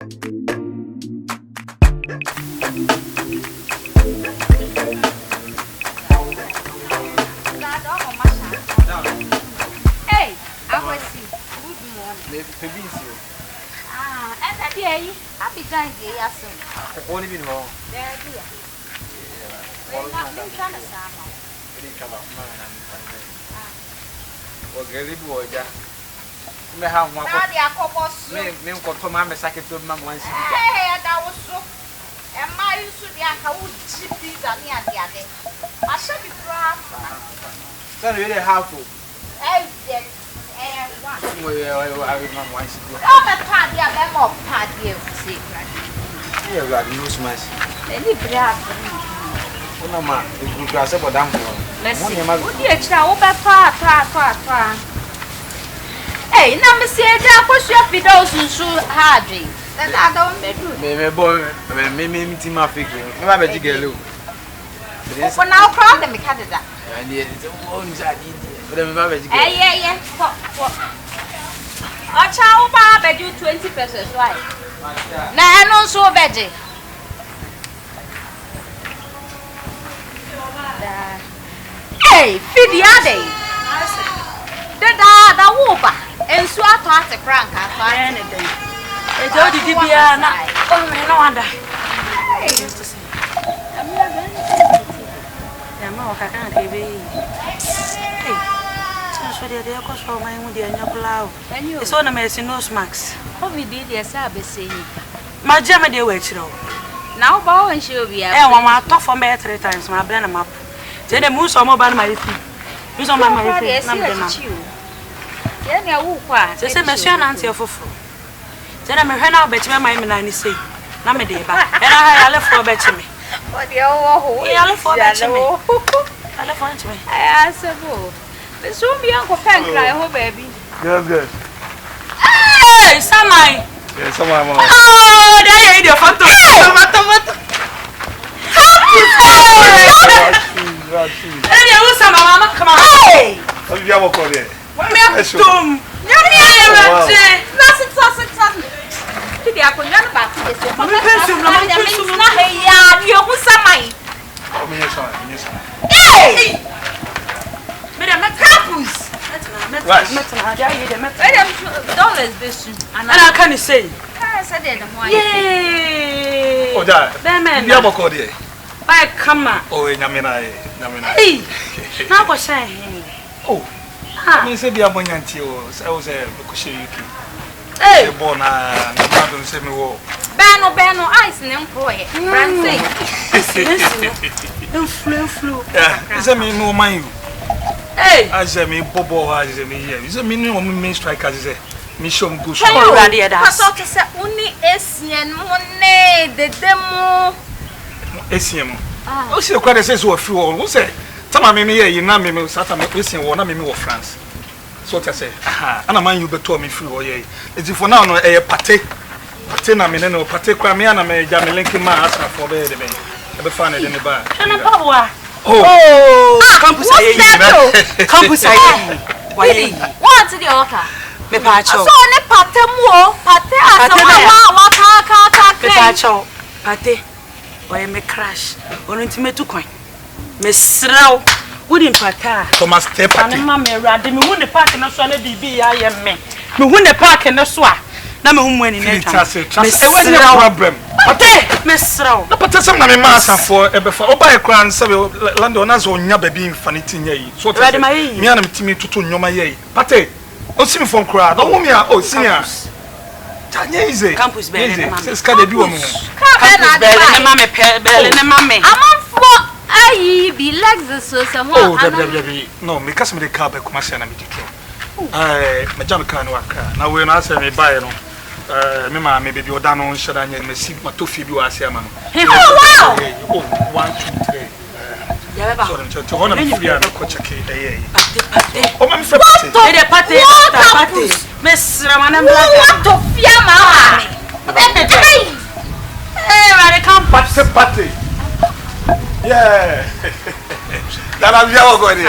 Hey, I was see. Good morning. And that day, I'll be going to get us soon. Only been wrong. There, dear. We're not trying to sound. Well, Gary boy, may have one. Me control my second to my once. Hey, that was so. And my used to be a cow chippy than the other. I should be proud. So really helpful. Hey, and one. I remember once. Oh, my party, I'm more party of secret. You got news, my. Any brand. No, man, you can say what I'm doing. Let's see. What do you tell about? Hey, now, Monsieur, that was your widows and so hardly. Then I don't do. Maybe boy, maybe meeting my figure. Never bet you get low. For now, crowd them, Canada. And yet, it's all inside. But I'm never bet you get. Yeah. Our child, I bet you 20 pesos, right? Now, I don't so veggie. Hey, feed the other. The whooper. And so I thought a crank. I thought anything. It's all the Dibiana. Oh, no wonder. I used to say, I'm not going to walk. I can't give it. Hey, so they're going to show my moody and your plow. And you, it's one of my nose marks. How we did your service saying, my German, they wait, you know. Now, bow and she'll be a woman tough for me 3 times. My blend them up. Then the moose are mobile my feet. Use on my face. Yeah, the same as your auntie of food. Then I'm a hen out bet my man, say, Namedy, and I left for bet me. What the old I left for bet me. I left for me. I said, the soon be Uncle Pancry, oh, baby. Good. Hey, Samai. Yes, someone. Oh, there you go. Come on. Hey! What do you have for there? What me up to? By come on. Oh, Namina. Hey, now what's saying? Oh, I mean, say the Abonyanti, I was a Kushi. Hey, born a semi war. Bano, ice and employ. Brandy. Flu. Yeah, is a me no mind. Hey, as a me Bobo has a me here. Is a minimum main strike as a mission goose. I saw to say only Asian money, the demo. Esiemo. O se kwade say so afi wo. Wo say tama me here yi na me sata me esi wo na me wo France. So to say, ana man you beto me free wo here. Enti for now no pate na me no pate kwa me ana me ja me link ma asa for be de be. E be fa na de ne ba. Ana pawa. Oh, campus ayi. Campus ayi. Why? What to the altar? Me pa cho. So ne pate mu pate asa wa ka. Me pa cho. Pate. Why me crash? Only to me to coin. Me srow. Wouldn't pata. Thomas step at me rade me won the park and so na bibi I am me. Me won the park and so na me hum wani na twa. Me was no problem. Pate me srow. Na pate some na me massa for e be fa oba e kran se land on as onya ba bi infinity nyai. So me ana metimi tutu nyoma yai. Pate o simi from kra. Don't want me o senior. Campus Bell, c'est ce qu'a début au moment. Campus Bell, I'm for I be like the so some. Oh, no, me cause me the car be commercial na me dikio. Me jam car no aka. Na we na say me buy no. Me ma me baby oda no shada nya me si ma to fi bi wa ase ama no. Wow. Oh, 1 2 3. Yeah, baba. So to hona me fi na ko check eh. Pate. O ma me fe pate. The pate. Miss Ramana what to fear ma. Hey, where come pate. Yeah. That I'm here go there.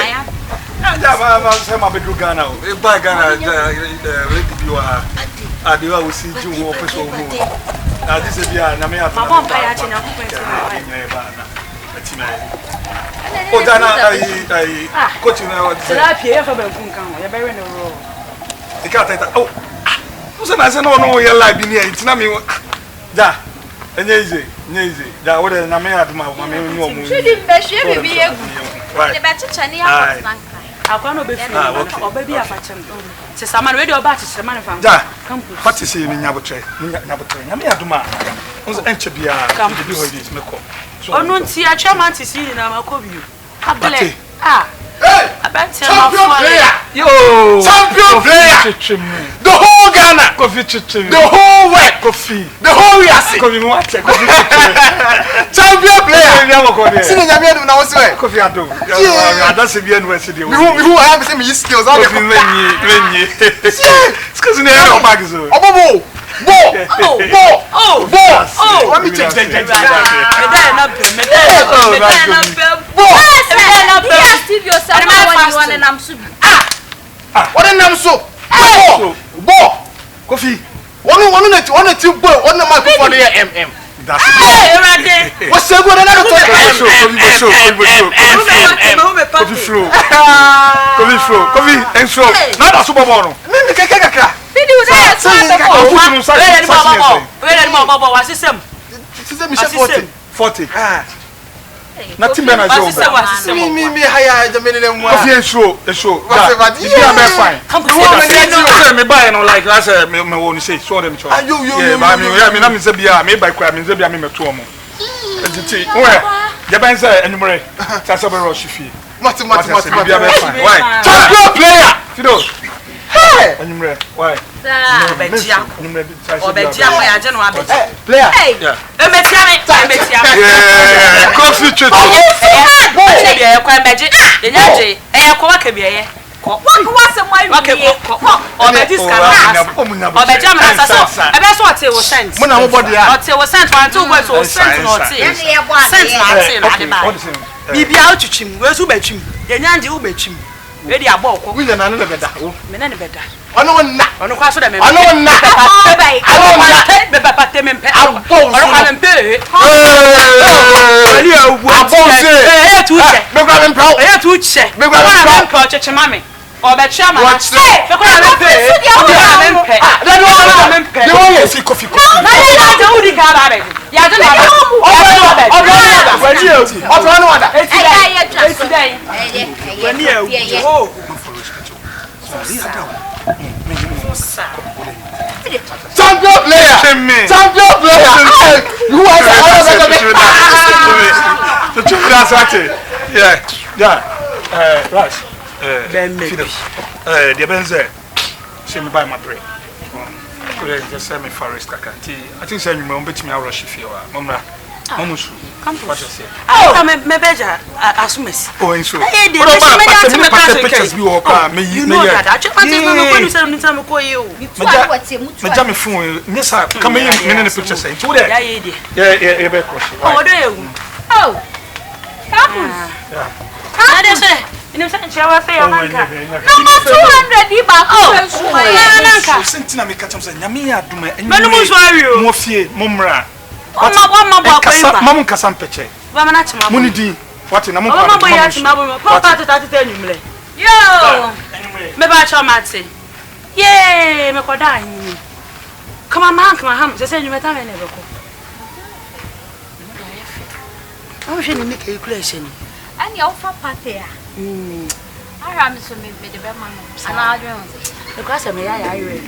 Yeah, ma say ma be do Ghana. E ba Ghana ready bi wa. Adiwa we see ju wo peso mu. na this is bia na me ya ma bomb pa ya che na ku penti na o dana ai coach na o sira pie ya fa ba ku nkan ho ya be we no ro ikata oh usa na se no no ya live ni e tina me ja enye ize ja wo de na me aduma ma me nyu omu chidi mbe hwe bibi egu ne ba chicha ni ya hotman akwa no be fi oba bi afachem se samana we de oba chiche man fam ja pati se ni nyabotre nya me aduma unzo enche bia bi holidays me ko onu nti a chairman ti si na makobio abele hey champion player yo champion player the whole Ghana coffee chichi the whole world coffee the whole yasi coffee mo ate coffee champion player sini nyame adum na wo se coffee adum ada se bia no ase de wo mi I have say me skills all the menyi skills ni e o bag so obobo let me check Steve yourself when you want an amsubi. What an amso? Coffee. One two boy, one man for the MM. That's it. What's the good another coffee and show. Not a super mono. Nothing better than me higher the minimum. Show. Fine. Me buy no like last me won't say so them cho. Yeah, but me na me say bia me buy kwa me say bia me meto omo. Enti where the ban say anymore. Sasa be rush fi. Mati. Why? Champion player. Fido. Hey. Anymore. Why? Obejia mo ya je no abejia. Player. Yeah. Emetia me. Yeah. Coffee chat. Bia kwa beji. Enyaje. Kwa kabia ko se mo awie obeji scan obeji amana so ebe so ote wo cent mo na mo body a ote wo cent wan to go so cent no ote cent na ate na de ba bibia otwitwim we so batwim yenyanje wo batwim we di abo ko we na no beda me na ne beda ono kwa so de me ono na be papa te me mpe ono kwa mpe ani awu abonse tu che be kwa me mpe tu che be kwa me mpe che che mame Obecha man. What's that? Champion player. You are right. The benze she me buy my bread. Just send me forest kakanti. I think say you me betimi rush fiwa. Momra. Mamusu. Come to what you say. Oh, me beja asumesi. Oh, inso. Eh, the pictures be work me you know that. I just want to ko you. Me jam me phone. Nessa come in the pictures say. To there. Yeah, be cross. Oh, do you? Oh. Campus. Yeah. How say? You say chawa say amanka. Number 200 di ba ko suma ya nanka. Sentina me catch am say nyame ya duma enyi. Manu mu so ario. Mo fie mo mra. Mama bo ko imba. Mamu kasa mpeche. Ba mana chima. Muni di. Wati na mo pa. Mama bo ya chima bo. Papa tata enyumle. Yo. Me ba cha mate. Yay, me ko da yin. Come on, come on. Say enyumle ta me ne be ko. How should you make a calculation? And your papa I am so me the man. And I don't. The class of me, I read.